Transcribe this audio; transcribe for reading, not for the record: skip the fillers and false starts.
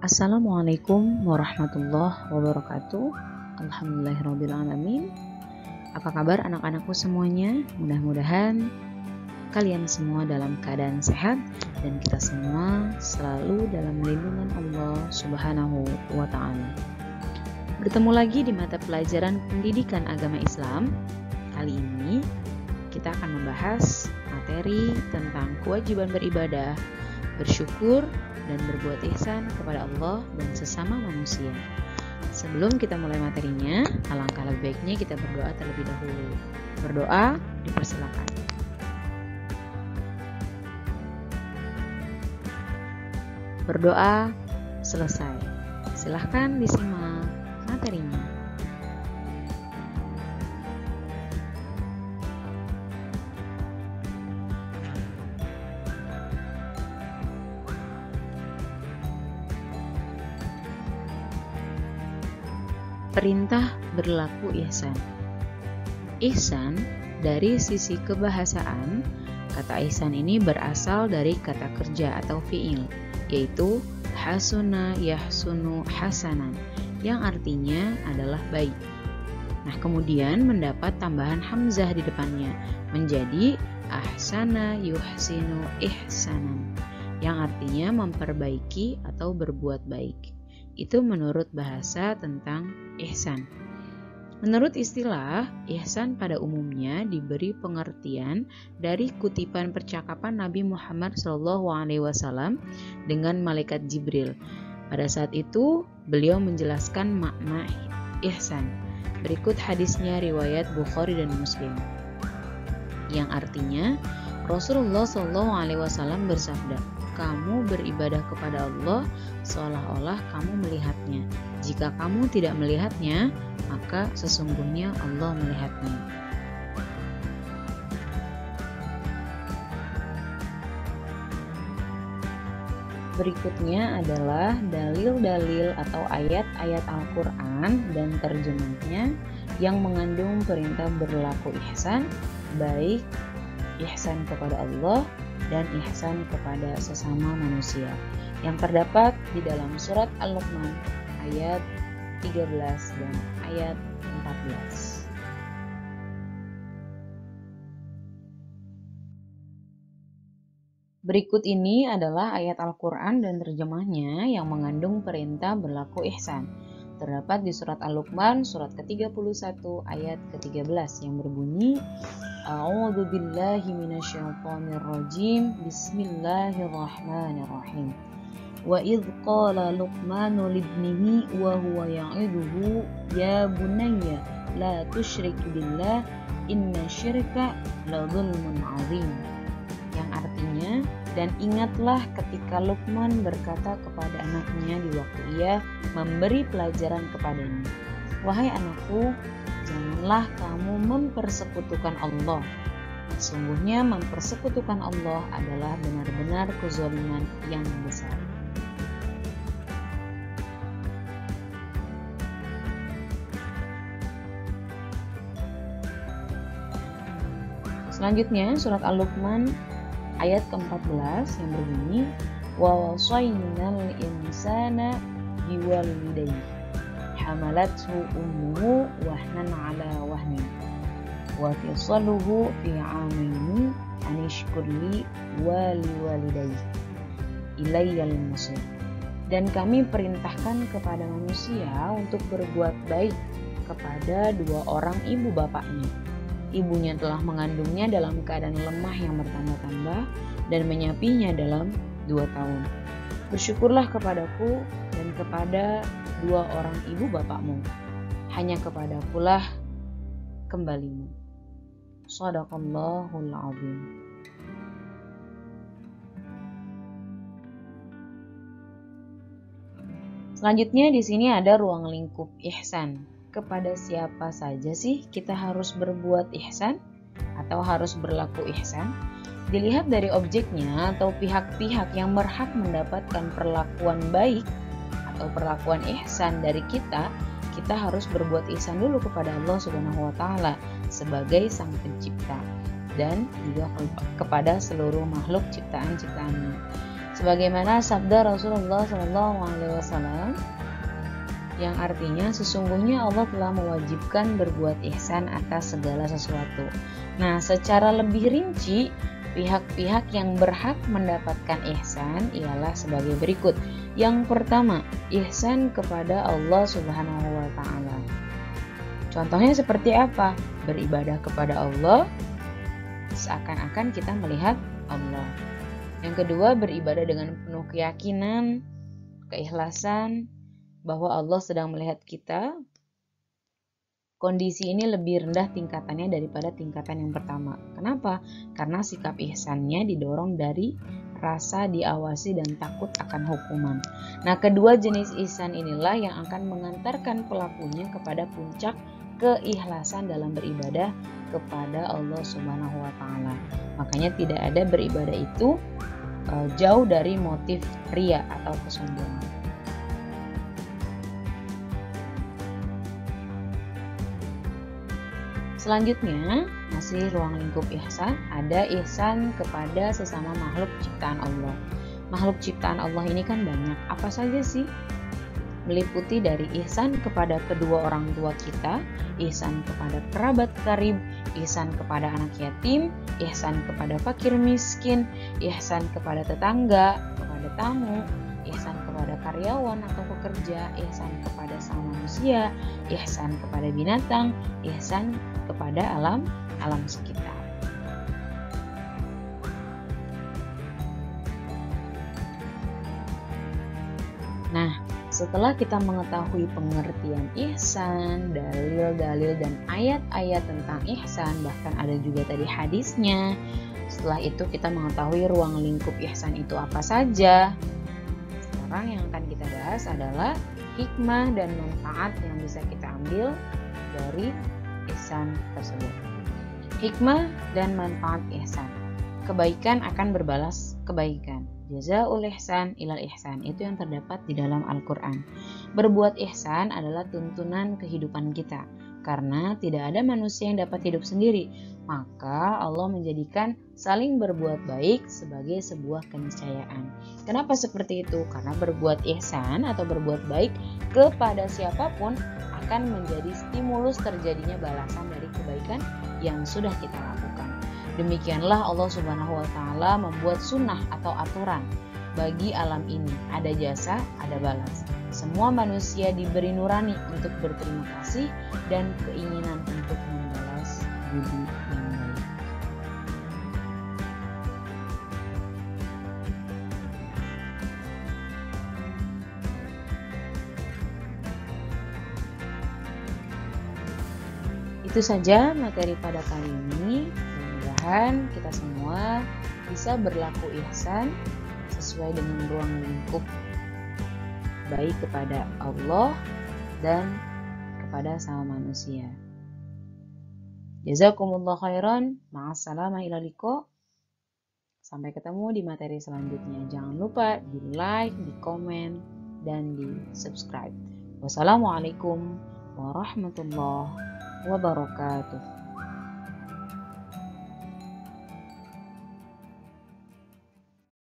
Assalamualaikum warahmatullahi wabarakatuh. Alhamdulillahirrabbilalamin. Apa kabar anak-anakku semuanya? Mudah-mudahan kalian semua dalam keadaan sehat dan kita semua selalu dalam lindungan Allah Subhanahu wa ta'ala. Bertemu lagi di mata pelajaran pendidikan agama Islam. Kali ini kita akan membahas materi tentang kewajiban beribadah, bersyukur, dan berbuat ihsan kepada Allah dan sesama manusia. Sebelum kita mulai materinya, alangkah lebih baiknya kita berdoa terlebih dahulu. Berdoa dipersilakan. Berdoa selesai. Silahkan disimak materinya. Perintah berlaku ihsan. Ihsan dari sisi kebahasaan, kata ihsan ini berasal dari kata kerja atau fi'il, yaitu hasuna yahsunu hasanan, yang artinya adalah baik. Nah, kemudian mendapat tambahan hamzah di depannya, menjadi ahsana yuhsinu ihsanan, yang artinya memperbaiki atau berbuat baik. Itu menurut bahasa tentang ihsan. Menurut istilah, ihsan pada umumnya diberi pengertian dari kutipan percakapan Nabi Muhammad SAW dengan malaikat Jibril. Pada saat itu, beliau menjelaskan makna ihsan. Berikut hadisnya riwayat Bukhari dan Muslim, yang artinya Rasulullah SAW bersabda, "Kamu beribadah kepada Allah seolah-olah kamu melihatnya. Jika kamu tidak melihatnya, maka sesungguhnya Allah melihatnya." Berikutnya adalah dalil-dalil atau ayat-ayat Al-Quran dan terjemahnya yang mengandung perintah berlaku ihsan, baik ihsan kepada Allah dan ihsan kepada sesama manusia, yang terdapat di dalam surat Al-Luqman ayat 13 dan ayat 14. Berikut ini adalah ayat Al-Quran dan terjemahnya yang mengandung perintah berlaku ihsan. Terdapat di surat Al-Luqman surat ke-31 ayat ke-13 yang berbunyi, A'udzu billahi minasyaitonir rajim. Bismillahirrahmanirrahim. Wa idz qala Luqmanu libnihi wa huwa ya'iduhu ya bunayya la tusyrik billah inna syirka la dzulmun 'adzim. Yang artinya, dan ingatlah ketika Luqman berkata kepada anaknya di waktu ia memberi pelajaran kepadanya, "Wahai anakku, janganlah kamu mempersekutukan Allah. Sungguhnya mempersekutukan Allah adalah benar-benar kezaliman yang besar." Selanjutnya surat Al-Luqman ayat ke-14 yang berbunyi, wa wasaynal insana biwalidayhi hamalathu ummuhu wahnan ala wahnin wa fisaluhu fi 'amaini an ishkur li wa liwalidayhi ilayyal masir. Dan kami perintahkan kepada manusia untuk berbuat baik kepada dua orang ibu bapaknya. Ibunya telah mengandungnya dalam keadaan lemah yang bertambah-tambah dan menyapinya dalam 2 tahun. Bersyukurlah kepadaku dan kepada dua orang ibu bapakmu. Hanya kepadakulah kembalimu. Shadaqallahul azim. Selanjutnya di sini ada ruang lingkup ihsan. Kepada siapa saja sih kita harus berbuat ihsan atau harus berlaku ihsan? Dilihat dari objeknya atau pihak-pihak yang berhak mendapatkan perlakuan baik atau perlakuan ihsan dari kita harus berbuat ihsan dulu kepada Allah Subhanahu wa ta'ala sebagai sang pencipta dan juga kepada seluruh makhluk ciptaan-ciptaannya. Sebagaimana sabda Rasulullah SAW yang artinya sesungguhnya Allah telah mewajibkan berbuat ihsan atas segala sesuatu. Nah, secara lebih rinci, pihak-pihak yang berhak mendapatkan ihsan ialah sebagai berikut. Yang pertama, ihsan kepada Allah Subhanahu wa taala. Contohnya seperti apa? Beribadah kepada Allah seakan-akan kita melihat Allah. Yang kedua, beribadah dengan penuh keyakinan, keikhlasan bahwa Allah sedang melihat kita. Kondisi ini lebih rendah tingkatannya daripada tingkatan yang pertama. Kenapa? Karena sikap ihsannya didorong dari rasa diawasi dan takut akan hukuman. Nah, kedua jenis ihsan inilah yang akan mengantarkan pelakunya kepada puncak keikhlasan dalam beribadah kepada Allah Subhanahu wa taala. Makanya tidak ada beribadah itu jauh dari motif riya atau kesombongan. Selanjutnya, masih ruang lingkup ihsan, ada ihsan kepada sesama makhluk ciptaan Allah. Makhluk ciptaan Allah ini kan banyak. Apa saja sih? Meliputi dari ihsan kepada kedua orang tua kita, ihsan kepada kerabat karib, ihsan kepada anak yatim, ihsan kepada fakir miskin, ihsan kepada tetangga, kepada tamu, ihsan kepada karyawan atau pekerja, ihsan kepada sama manusia, ihsan kepada binatang, ihsan kepada alam sekitar. Nah, setelah kita mengetahui pengertian ihsan, dalil-dalil dan ayat-ayat tentang ihsan, bahkan ada juga tadi hadisnya. Setelah itu kita mengetahui ruang lingkup ihsan itu apa saja. Sekarang yang akan kita bahas adalah hikmah dan manfaat yang bisa kita ambil dari ihsan tersebut. Hikmah dan manfaat ihsan. Kebaikan akan berbalas kebaikan. Jazaul ihsan ilal ihsan, itu yang terdapat di dalam Al-Quran. Berbuat ihsan adalah tuntunan kehidupan kita, karena tidak ada manusia yang dapat hidup sendiri. Maka Allah menjadikan saling berbuat baik sebagai sebuah keniscayaan. Kenapa seperti itu? Karena berbuat ihsan atau berbuat baik kepada siapapun akan menjadi stimulus terjadinya balasan dari kebaikan yang sudah kita lakukan. Demikianlah Allah Subhanahu wa taala membuat sunnah atau aturan bagi alam ini. Ada jasa, ada balas. Semua manusia diberi nurani untuk berterima kasih dan keinginan untuk membalas budi yang baik. Itu saja materi pada kali ini. Mudah-mudahan kita semua bisa berlaku ihsan sesuai dengan ruang lingkup baik kepada Allah dan kepada sama manusia. Jazakumullah khairan. Ma'assalamah ila liqa. Sampai ketemu di materi selanjutnya. Jangan lupa di like, di komen, dan di subscribe. Wassalamualaikum warahmatullahi wabarakatuh.